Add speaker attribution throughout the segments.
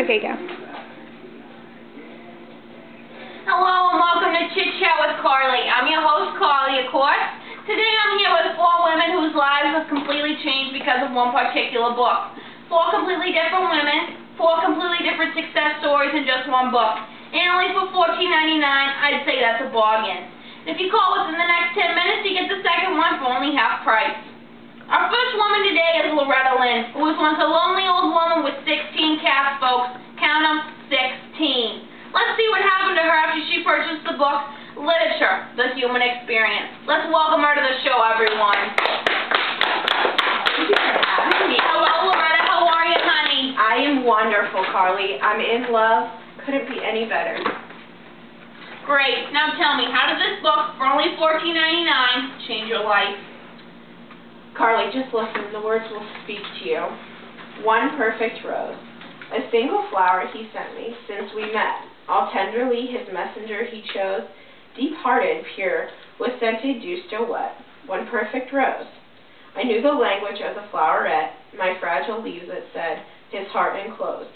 Speaker 1: Okay, go.
Speaker 2: Hello and welcome to Chit Chat with Carly. I'm your host, Carly, of course. Today I'm here with 4 women whose lives have completely changed because of one particular book. 4 completely different women, 4 completely different success stories in just one book. And only for $14.99, I'd say that's a bargain. And if you call within the next 10 minutes, you get the second one for only half price. Our first woman today is Loretta Lynn, who was once a lonely old woman with 16 cats, folks. Count them, 16. Let's see what happened to her after she purchased the book, Literature, The Human Experience. Let's welcome her to the show, everyone.
Speaker 3: Thank you for having me.
Speaker 2: Hello, Loretta. How are you, honey?
Speaker 3: I am wonderful, Carly. I'm in love. Couldn't be any better.
Speaker 2: Great. Now tell me, how did this book, for only $14.99, change your life?
Speaker 3: Carly, just listen. The words will speak to you. One perfect rose. A single flower he sent me since we met. All tenderly his messenger he chose. Deep-hearted, pure, with scented dew still wet. One perfect rose. I knew the language of the floweret. My fragile leaves, it said, his heart enclosed.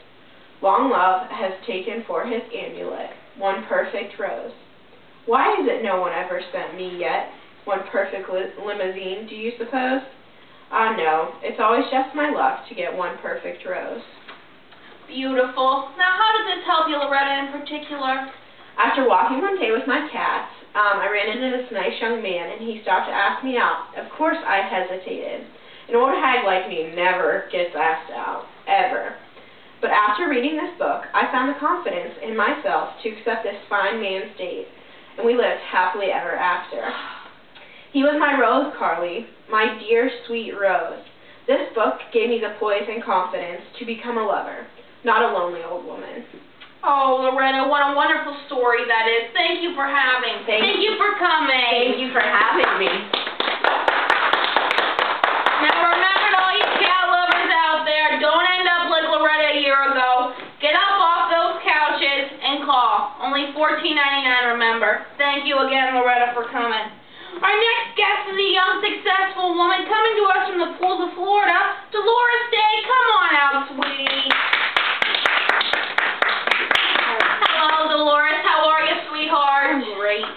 Speaker 3: Long love has taken for his amulet. One perfect rose. Why is it no one ever sent me yet? One perfect limousine, do you suppose? Ah, no. It's always just my luck to get one perfect rose.
Speaker 2: Beautiful. Now, how did this help you, Loretta, in particular?
Speaker 3: After walking one day with my cats, I ran into this nice young man, and he stopped to ask me out. Of course, I hesitated. An old hag like me never gets asked out, ever. But after reading this book, I found the confidence in myself to accept this fine man's date, and we lived happily ever after. He was my rose, Carly, my dear, sweet rose. This book gave me the poise and confidence to become a lover, not a lonely old woman.
Speaker 2: Oh, Loretta, what a wonderful story that is. Thank you for having. Thank you for coming.
Speaker 3: Thank you for having me.
Speaker 2: Now remember to all you cat lovers out there, don't end up like Loretta a year ago. Get up off those couches and call. Only $14.99, remember. Thank you again, Loretta, for coming. Our next guest is a young, successful woman coming to us from the pools of Florida. Dolores Day, come on out, sweetie. Hello, Dolores. How are you, sweetheart?
Speaker 1: I'm great.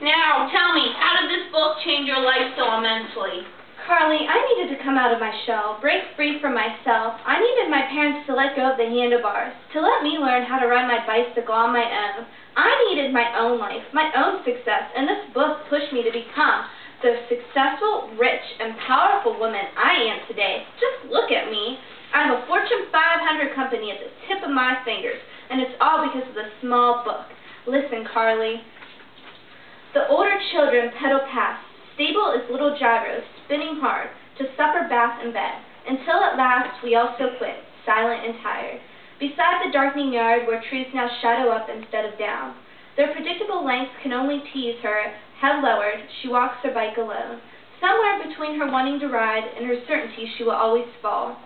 Speaker 2: Now, tell me, how did this book change your life so immensely?
Speaker 1: Carly, I needed to come out of my shell, break free from myself. I needed my parents to let go of the handlebars, to let me learn how to ride my bicycle on my own. I needed my own life, my own success, and this book pushed me to become the successful, rich, and powerful woman I am today. Just look at me. I have a Fortune 500 company at the tip of my fingers, and it's all because of this small book. Listen, Carly. The older children pedal past, stable as little gyros, spinning hard, to supper, bath, and bed, until at last we also quit, silent and tired, beside the darkening yard where trees now shadow up instead of down. Their predictable lengths can only tease her, head lowered, she walks her bike alone. Somewhere between her wanting to ride and her certainty she will always fall.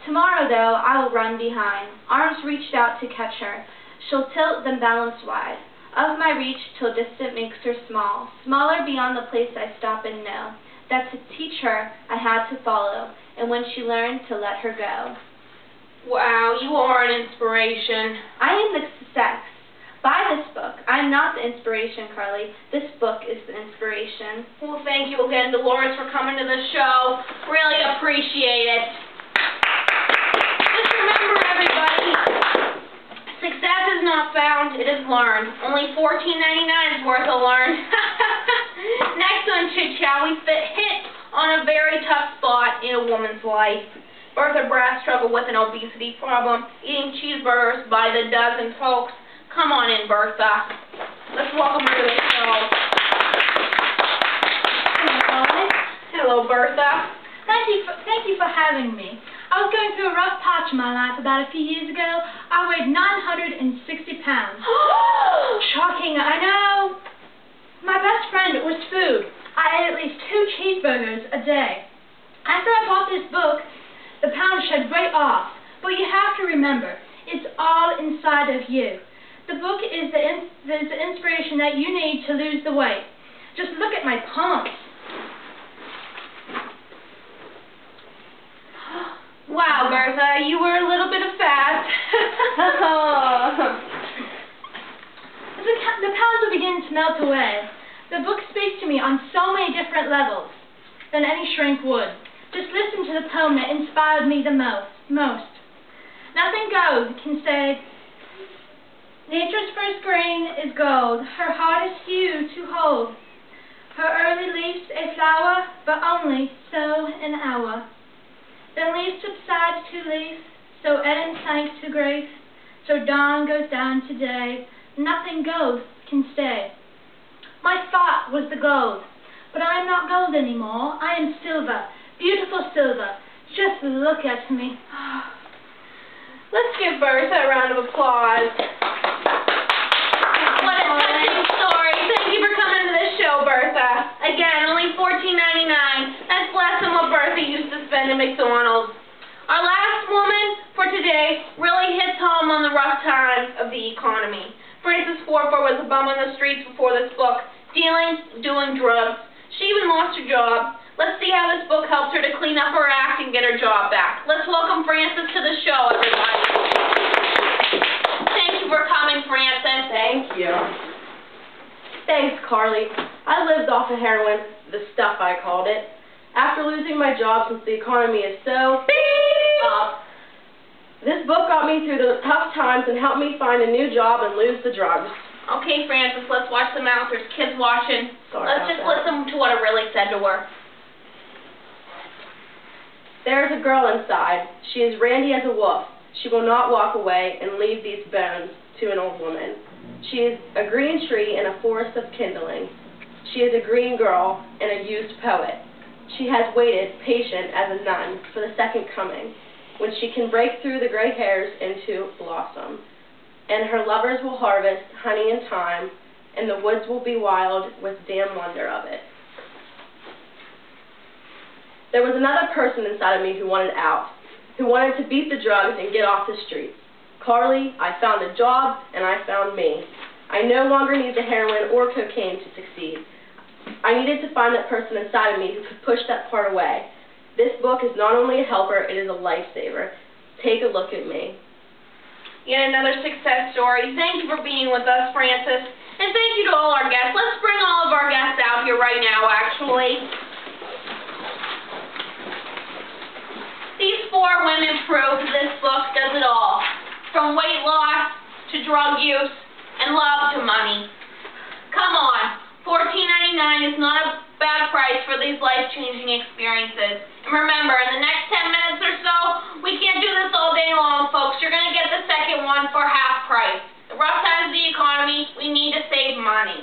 Speaker 1: Tomorrow, though, I will run behind, arms reached out to catch her. She'll tilt, then balance wide. Of my reach till distant makes her small, smaller beyond the place I stop and know, that to teach her I had to follow, and when she learned to let her go.
Speaker 2: Wow, you are an inspiration.
Speaker 1: I am the success. Buy this book. I am not the inspiration, Carly. This book is the inspiration.
Speaker 2: Well, thank you again, Dolores, for coming to the show. Really appreciate it. Just remember, everybody, success is not found, it is learned. Only $14.99 is worth a learn. Next on Chit Chat, we hit on a very tough spot in a woman's life. Bertha Brass struggled with an obesity problem, eating cheeseburgers by the dozen, folks. Come on in, Bertha. Let's welcome her to the show. Hello, Bertha.
Speaker 4: Thank you for having me. I was going through a rough patch in my life about a few years ago. I weighed 960 pounds. Shocking, I know. My best friend was food. I ate at least 2 cheeseburgers a day. After I bought this book, the pounds shed right off. But you have to remember, it's all inside of you. The book is the inspiration that you need to lose the weight. Just look at my palms.
Speaker 2: Wow, Bertha, you were a little bit of
Speaker 4: As the pounds will begin to melt away, the book speaks to me on so many different levels than any shrink would. Just listen to the poem that inspired me the most. Nothing gold can say, nature's first grain is gold, her heart is hue to hold. Her early leaves a flower, but only so an hour. Then leaf subsides to leaf, so Eden sank to grace, so dawn goes down to day. Nothing gold can stay. My thought was the gold, but I am not gold anymore. I am silver, beautiful silver. Just look at me.
Speaker 3: Let's give Bertha a round of applause.
Speaker 2: What a touching story. Thank you for coming to this show, Bertha. Again, only $14.99. That's less than what Bertha used to spend at McDonald's. Our last woman for today really hits home on the rough times of the economy. Frances Forfar was a bum on the streets before this book, stealing, doing drugs. She even lost her job. Let's see how this book helps her to clean up her act and get her job back. Let's welcome Frances to the show, everybody. Thank you for coming, Frances.
Speaker 5: Thank you. Thanks, Carly. I lived off of heroin, the stuff I called it. After losing my job since the economy is so up, this book got me through the tough times and helped me find a new job and lose the drugs.
Speaker 2: Okay, Frances, let's watch them out. There's kids watching.
Speaker 5: Sorry
Speaker 2: Let's just listen to what it really said to her.
Speaker 5: There is a girl inside. She is randy as a wolf. She will not walk away and leave these bones to an old woman. She is a green tree in a forest of kindling. She is a green girl and a used poet. She has waited, patient as a nun, for the second coming, when she can break through the gray hairs into blossom. And her lovers will harvest honey in time, and the woods will be wild with damn wonder of it. There was another person inside of me who wanted out, who wanted to beat the drugs and get off the streets. Carly, I found a job, and I found me. I no longer need the heroin or cocaine to succeed. I needed to find that person inside of me who could push that part away. This book is not only a helper, it is a lifesaver. Take a look at me.
Speaker 2: Yet another success story. Thank you for being with us, Frances. And thank you to all our guests. Let's bring all of our guests out here right now, actually. These four women prove this book does it all. From weight loss to drug use and love to money. Come on. $14.99 is not a bad price for these life-changing experiences. And remember, in the next 10 minutes or so, we can't do this all day long, folks. You're going to get the second one for half price. The rough times of the economy, we need to save money.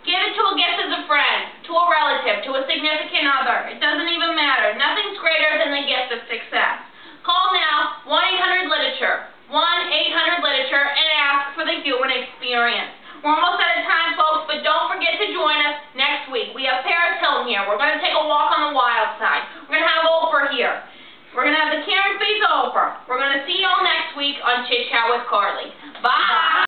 Speaker 2: Give it to a gift as a friend, to a relative, to a significant other. It doesn't even matter. Nothing's greater than the gift of success. Call now, 1-800-LITERATURE, 1-800-LITERATURE, and ask for the human experience. We're almost out of time, folks, but don't forget to join us next week. We have Paris Hilton here. We're going to take a walk on the wild side. We're going to have Oprah here. We're going to have the Karen Face Oprah. We're going to see you all next week on Chit Chat with Carly. Bye!